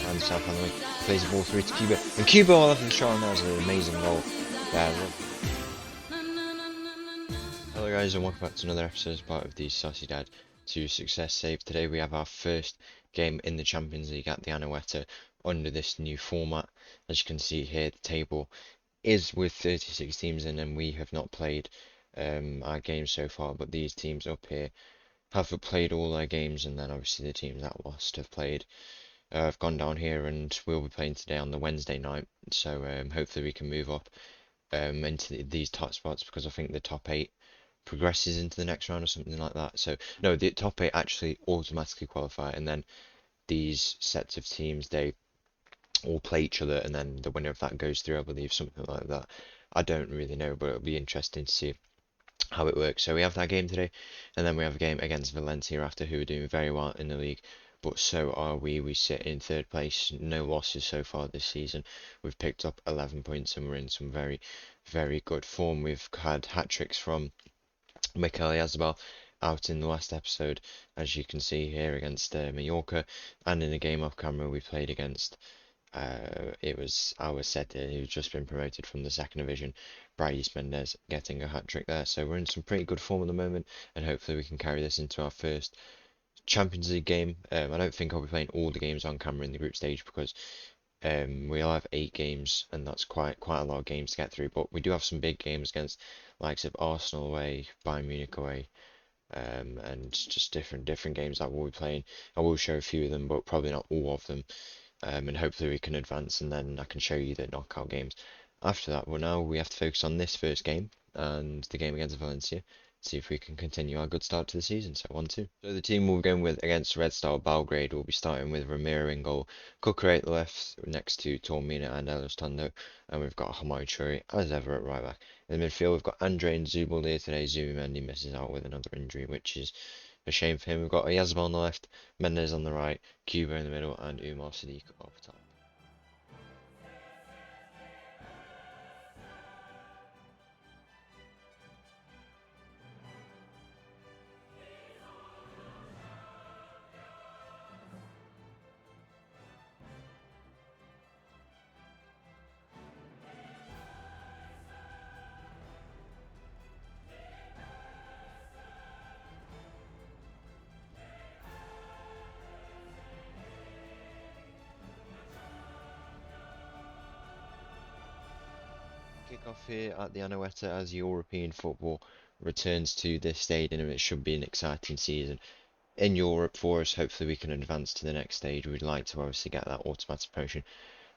finds himself on the wing, plays the ball through to Cuba, and Cuba will have the shot, and that was an amazing goal. Hello guys, and welcome back to another episode as part of the Sociedad to Success Save. Today we have our first game in the Champions League at the Anoeta under this new format. As you can see here, the table is with 36 teams in, and we have not played our games so far, but these teams up here have played all their games, and then obviously the teams that lost have played. I've gone down here, and we'll be playing today on the Wednesday night, so hopefully we can move up into these top spots, because I think the top 8 progresses into the next round or something like that. So no, the top 8 actually automatically qualify, and then these sets of teams, they all play each other, and then the winner of that goes through, I believe, something like that. I don't really know, but it'll be interesting to see how it works. So we have that game today, and then we have a game against Valencia after, who are doing very well in the league, but so are we. We sit in 3rd place, no losses so far this season. We've picked up 11 points, and we're in some very, very good form. We've had hat-tricks from Villareal out in the last episode, as you can see here, against Mallorca, and in the game off camera we played against it was our Sociedad, who's just been promoted from the 2nd division. Bryce Mendes getting a hat-trick there, so we're in some pretty good form at the moment, and hopefully we can carry this into our first Champions League game. I don't think I'll be playing all the games on camera in the group stage, because we'll have 8 games, and that's quite a lot of games to get through. But we do have some big games against likes of Arsenal away, Bayern Munich away, and just different games that we'll be playing. I will show a few of them, but probably not all of them. And hopefully we can advance, and then I can show you the knockout games after that. Well, now we have to focus on this first game and the game against Valencia, see if we can continue our good start to the season. So 1-2. So the team we'll be going with against Red Star Belgrade will be starting with Ramiro in goal, Cucurella at the left, next to Tormina and Elistondo, and we've got Hamai Churi as ever at right back. In the midfield we've got Andre and Zubal there today. Zubimendi misses out with another injury, which is a shame for him. We've got Yazbal on the left, Mendes on the right, Cuba in the middle, and Umar Sadiq up top. Kick off here at the Anoeta as European football returns to this stadium, and it should be an exciting season in Europe for us. Hopefully we can advance to the next stage. We'd like to obviously get that automatic promotion,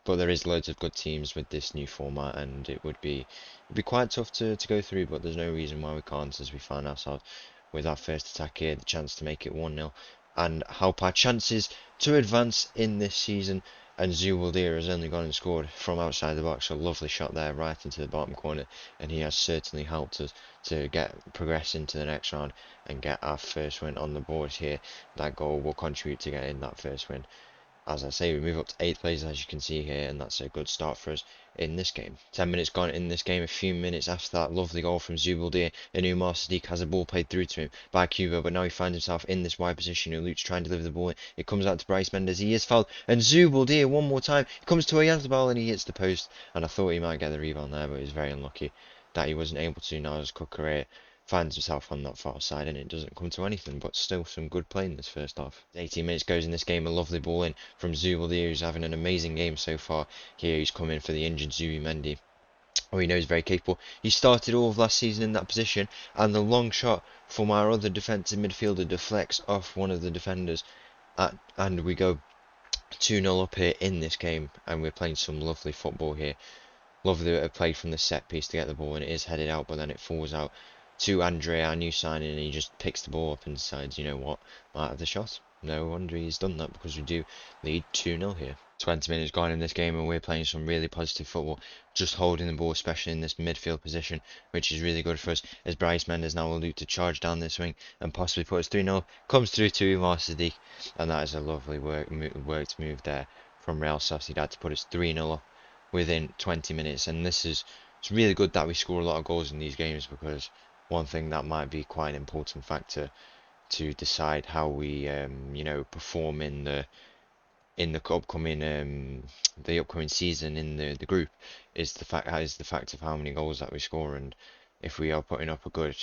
but there is loads of good teams with this new format, and it'd be quite tough to go through, but there's no reason why we can't, as we find ourselves with our first attack here, the chance to make it 1-0 and help our chances to advance in this season. And Zubaldir has only gone and scored from outside the box. A lovely shot there right into the bottom corner, and he has certainly helped us to progress into the next round and get our first win on the board here. That goal will contribute to getting that first win. As I say, we move up to 8th place, as you can see here, and that's a good start for us in this game. 10 minutes gone in this game. A few minutes after that lovely goal from Zubaldir, and Umar Sadiq has a ball played through to him by Cuba, but now he finds himself in this wide position. Luke's trying to deliver the ball in. It comes out to Bryce Mendes. He is fouled, and Zubaldir one more time. He comes to Oyazabal, and he hits the post, and I thought he might get the rebound there, but he was very unlucky that he wasn't able to. Now as Cucurella finds himself on that far side, and it doesn't come to anything, but still some good play in this first half. 18 minutes goes in this game. A lovely ball in from Zubaldir, who's having an amazing game so far. Here he's coming for the injured Zubimendi. Oh, he knows he's very capable. He started all of last season in that position, and the long shot from our other defensive midfielder deflects off one of the defenders, and we go 2-0 up here in this game, and we're playing some lovely football here. Lovely play from the set piece to get the ball, and it is headed out, but then it falls out to Andre, our new signing, and he just picks the ball up and decides, you know what, might have the shot. No wonder he's done that, because we do lead 2-0 here. 20 minutes gone in this game, and we're playing some really positive football, just holding the ball, especially in this midfield position, which is really good for us, as Bryce Mendes now will look to charge down this wing and possibly put us 3-0. Comes through to Umar Sadiq, and that is a lovely worked move there from Real Sociedad to put us 3-0 up within 20 minutes. And it's really good that we score a lot of goals in these games, because one thing that might be quite an important factor to decide how we perform in in the upcoming season in the group is the fact of how many goals that we score. And if we are putting up a good,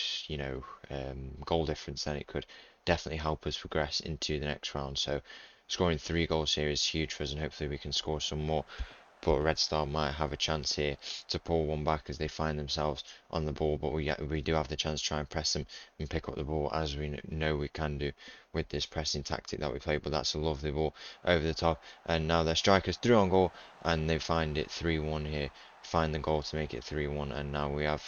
goal difference, then it could definitely help us progress into the next round. So scoring 3 goals here is huge for us, and hopefully we can score some more. But Red Star might have a chance here to pull one back as they find themselves on the ball. But we do have the chance to try and press them and pick up the ball, as we know we can do with this pressing tactic that we play. But that's a lovely ball over the top, and now their strikers through on goal, and they find it 3-1 here. Find the goal to make it 3-1, and now we have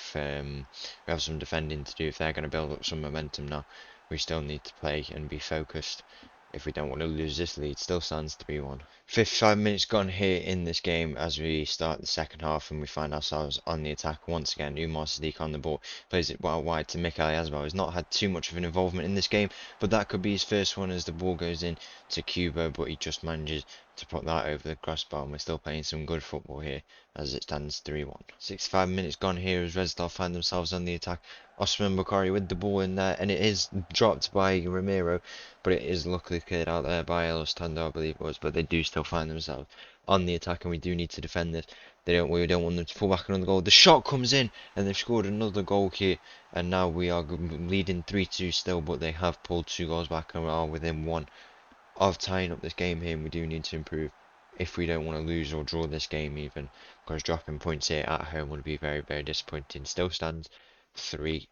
some defending to do if they're going to build up some momentum. Now we still need to play and be focused if we don't want to lose this lead. Still stands 3-1. 55 minutes gone here in this game as we start the second half, and we find ourselves on the attack once again. Umar Sadiq on the ball, plays it well wide to Mikhail Yazbal. He's not had too much of an involvement in this game, but that could be his first one as the ball goes in to Kubo, but he just manages to put that over the crossbar, and we're still playing some good football here as it stands 3-1. 65 minutes gone here as Red Star find themselves on the attack. Osman Bukhari with the ball in there, and it is dropped by Ramiro, but it is luckily cleared out there by El Ostando, I believe it was. But they do still find themselves on the attack, and we do need to defend this. We don't want them to pull back another goal. The shot comes in, and they've scored another goal here, and now we are leading 3-2 still, but they have pulled 2 goals back and are within 1 of tying up this game here, and we do need to improve if we don't want to lose or draw this game even, because dropping points here at home would be very, very disappointing. Still stands 3-2.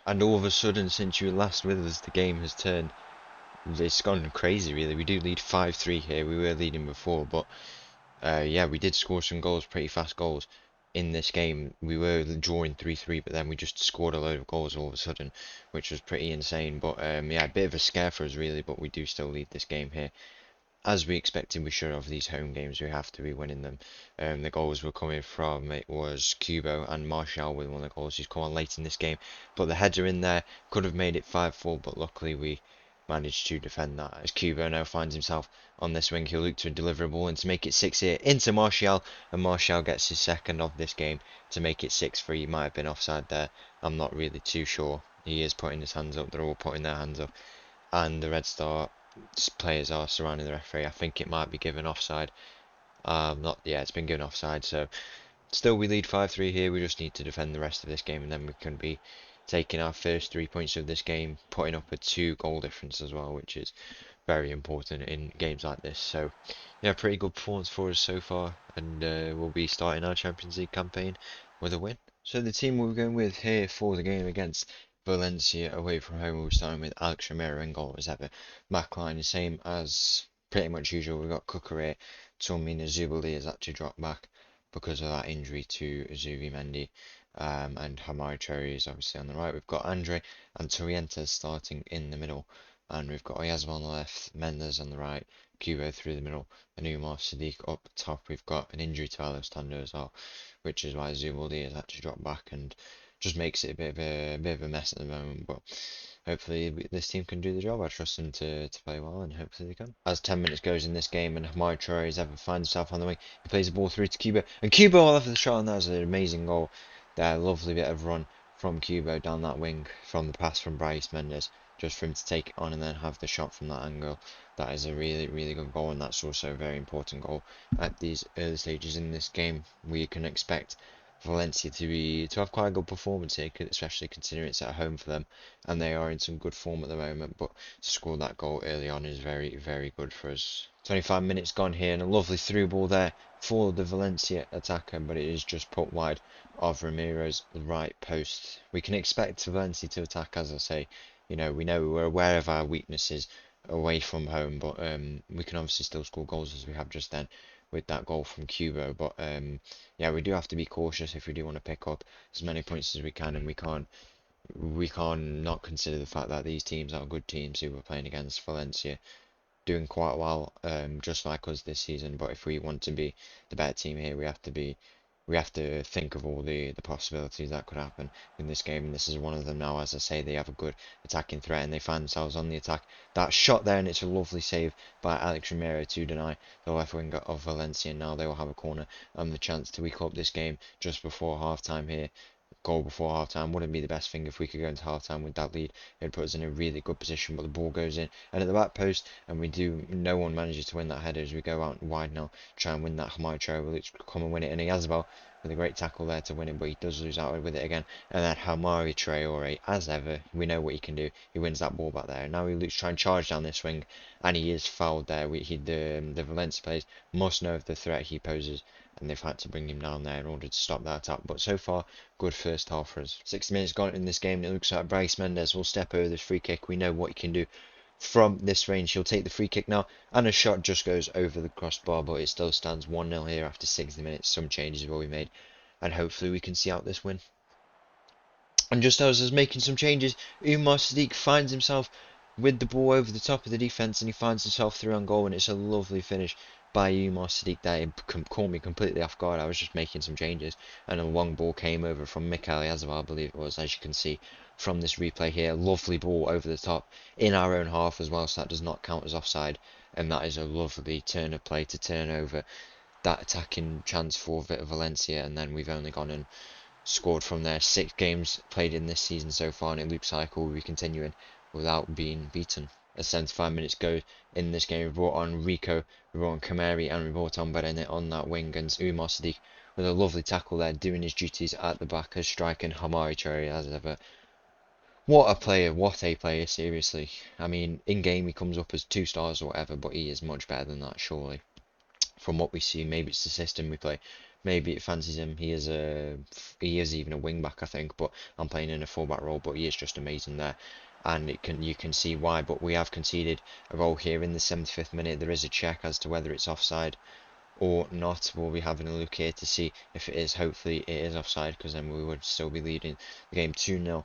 And all of a sudden, since you were last with us, the game has turned. It's gone crazy, really. We do lead 5-3 here. We were leading before, but yeah, we did score some goals, pretty fast goals in this game. We were drawing 3-3, but then we just scored a load of goals all of a sudden, which was pretty insane. But yeah, a bit of a scare for us, really, but we do still lead this game here. As we expected, we should have these home games. We have to be winning them. The goals were coming from, it was Kubo and Martial with one of the goals. He's come on late in this game, but the header in there could have made it 5-4, but luckily we managed to defend that. As Kubo now finds himself on this wing, he'll look to deliver a ball and to make it 6 here into Martial, and Martial gets his second of this game to make it 6-3. He might have been offside there. I'm not really too sure. He is putting his hands up. They're all putting their hands up, and the Red Star players are surrounding the referee. I think it might be given offside. It's been given offside. So still we lead 5-3 here. We just need to defend the rest of this game, and then we can be taking our first 3 points of this game, putting up a 2-goal difference as well, which is very important in games like this. So yeah, pretty good performance for us so far, and we'll be starting our Champions League campaign with a win. So the team we're going with here for the game against Valencia away from home, we're starting with Alex Romero in goal as ever. Backline the same as pretty much usual. We've got Kukure. Tomina Zubali has actually dropped back because of that injury to Azubi Mendy. And Hamari Cherry is obviously on the right. We've got Andre and Torrientes starting in the middle. And we've got Oyazma on the left, Mendes on the right, Kubo through the middle, and Umar Sadiq up top. We've got an injury to Alex Tando as well, which is why Zubali has actually dropped back and just makes it a bit of a mess at the moment. But hopefully this team can do the job. I trust them to play well, and hopefully they can. As 10 minutes goes in this game, and Hamari Traore has ever finds himself on the wing, he plays the ball through to Kubo, and Kubo all over the shot, and that's an amazing goal. That lovely bit of run from Kubo down that wing from the pass from Bryce Mendes, just for him to take it on and then have the shot from that angle. That is a really, really good goal, and that's also a very important goal at these early stages in this game. We can expect Valencia to have quite a good performance here, especially considering it's at home for them, and they are in some good form at the moment. But to score that goal early on is very, very good for us. 25 minutes gone here, and a lovely through ball there for the Valencia attacker, but it is just put wide of Ramiro's right post. We can expect Valencia to attack, as I say. We know we're aware of our weaknesses away from home, but we can obviously still score goals as we have just then with that goal from Kubo. But yeah, we do have to be cautious if we do want to pick up as many points as we can, and we can't not consider the fact that these teams are good teams who we're playing against. Valencia doing quite well, just like us this season. But if we want to be the better team here, we have to think of all the possibilities that could happen in this game, and this is one of them now. As I say, they have a good attacking threat, and they find themselves on the attack. That shot there, and it's a lovely save by Alex Romero to deny the left winger of Valencia. Now they will have a corner and the chance to weak up this game just before half time here. goal before half time wouldn't be the best thing if we could go into half time with that lead. It would put us in a really good position, but the ball goes in and at the back post, and no one manages to win that header as we go out wide now, try and win that. Hamari Traore will come and win it, and he has about with a great tackle there to win it, but he does lose out with it again. And then Hamari Traore, as ever, we know what he can do. He wins that ball back there, and now he looks try and charge down this wing, and he is fouled there. The Valencia players must know of the threat he poses, and they've had to bring him down there in order to stop that attack. But so far, good first half for us. 60 minutes gone in this game, and it looks like Bryce Mendes will step over this free kick. We know what he can do from this range. He'll take the free kick now, and a shot just goes over the crossbar, but it still stands 1-0 here after 60 minutes. Some changes will be made, and hopefully we can see out this win. And just as I was making some changes, Umar Sadiq finds himself with the ball over the top of the defence, and he finds himself through on goal, and it's a lovely finish by Umar Sadiq there. It caught me completely off guard. I was just making some changes, and a long ball came over from Mikael Yazval, I believe it was, as you can see from this replay here. Lovely ball over the top in our own half as well, so that does not count as offside, and that is a lovely turn of play to turn over that attacking chance for Valencia, and then we've only gone and scored from there. 6 games played in this season so far, and it looks like we'll be continuing without being beaten. As 75 minutes go in this game, we brought on Rico, we brought on Kamari, and we brought on Berenet on that wing, and Umar Sadiq with a lovely tackle there, doing his duties at the back as striking Hamari Traore as ever. What a player, what a player, seriously. I mean, in game he comes up as 2 stars or whatever, but he is much better than that, surely. From what we see, maybe it's the system we play, maybe it fancies him. He is even a wing back, I think, but I'm playing in a fullback role, but he is just amazing there, and you can see why. But we have conceded a goal here in the 75th minute. There is a check as to whether it's offside or not. We'll be having a look here to see if it is. Hopefully it is offside, because then we would still be leading the game 2-0,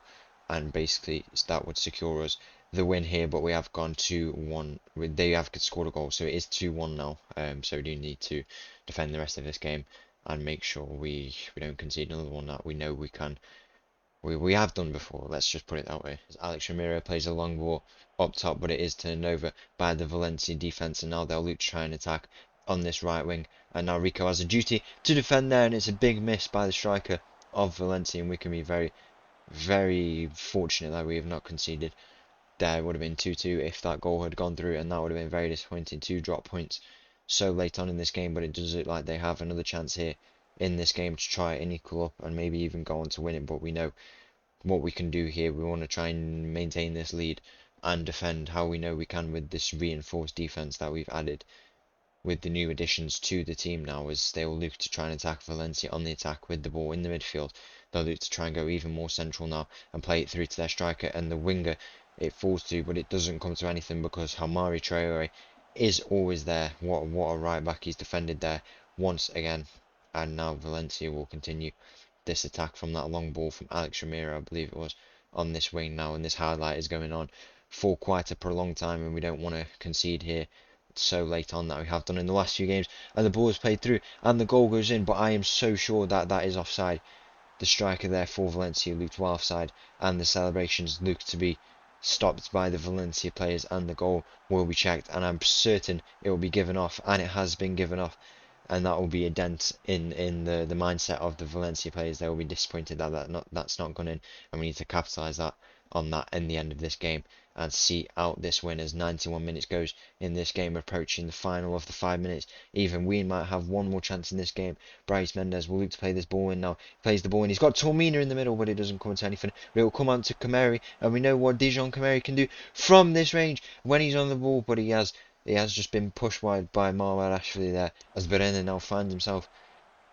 and basically that would secure us the win here. But we have gone 2-1. They have scored a goal, so it is 2-1 now. So we do need to defend the rest of this game and make sure we don't concede another one that we know we can. We have done before, let's just put it that way. As Alex Ramiro plays a long ball up top, but it is turned over by the Valencia defence, and now they'll look to try and attack on this right wing. And now Rico has a duty to defend there, and it's a big miss by the striker of Valencia, and we can be very, very fortunate that we have not conceded. There would have been 2-2 if that goal had gone through, and that would have been very disappointing to drop points so late on in this game. But it does look like they have another chance here in this game to try and equal up and maybe even go on to win it. But we know what we can do here. We want to try and maintain this lead and defend how we know we can with this reinforced defense that we've added with the new additions to the team now, as they will look to try and attack Valencia on the attack with the ball in the midfield. They'll look to try and go even more central now and play it through to their striker, and the winger it falls to, but it doesn't come to anything because Hamari Traore is always there. What a right back. He's defended there once again, and now Valencia will continue this attack from that long ball from Alex Ramiro, I believe it was, on this wing now, and this highlight is going on for quite a prolonged time, and we don't want to concede here so late on that we have done in the last few games. And the ball is played through and the goal goes in, but I am so sure that that is offside. The striker there for Valencia looked well offside, and the celebrations look to be stopped by the Valencia players, and the goal will be checked, and I'm certain it will be given off, and it has been given off, and that will be a dent in the mindset of the Valencia players. They will be disappointed that that's not gone in, and we need to capitalise on that in the end of this game and see out this win as 91 minutes goes in this game, approaching the final of the 5 minutes. Even we might have one more chance in this game. Bryce Mendes will look to play this ball in now. He plays the ball in. He's got Tormina in the middle, but it doesn't come to anything. But it will come on to Kamari, and we know what Dijon Kamari can do from this range when he's on the ball, but he has just been pushed wide by Marwan Ashley there, as Berena now finds himself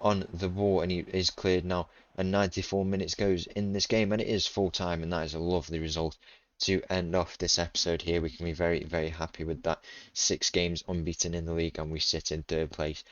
on the ball, and he is cleared now, and 94 minutes goes in this game, and it is full time, and that is a lovely result to end off this episode here. We can be very, very happy with that. 6 games unbeaten in the league, and we sit in 3rd place,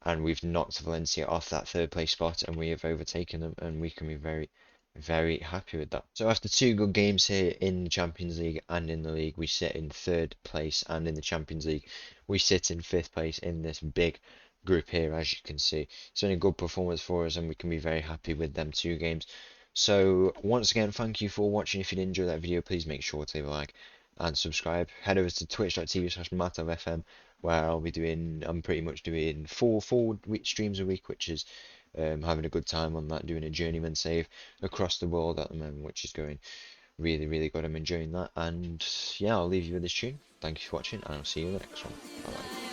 and we've knocked Valencia off that 3rd place spot, and we have overtaken them, and we can be very, very happy with that. So after 2 good games here in the Champions League and in the league, we sit in 3rd place, and in the Champions League we sit in 5th place in this big group here, as you can see. It's only a good performance for us, and we can be very happy with them 2 games. So once again, thank you for watching. If you did enjoy that video, please make sure to leave a like and subscribe. Head over to twitch.tv/matavfm, where I'm pretty much doing four streams a week, which is having a good time on that, doing a journeyman save across the world at the moment, which is going really, really good. I'm enjoying that, and yeah, I'll leave you with this tune. Thank you for watching, and I'll see you in the next one. Bye bye.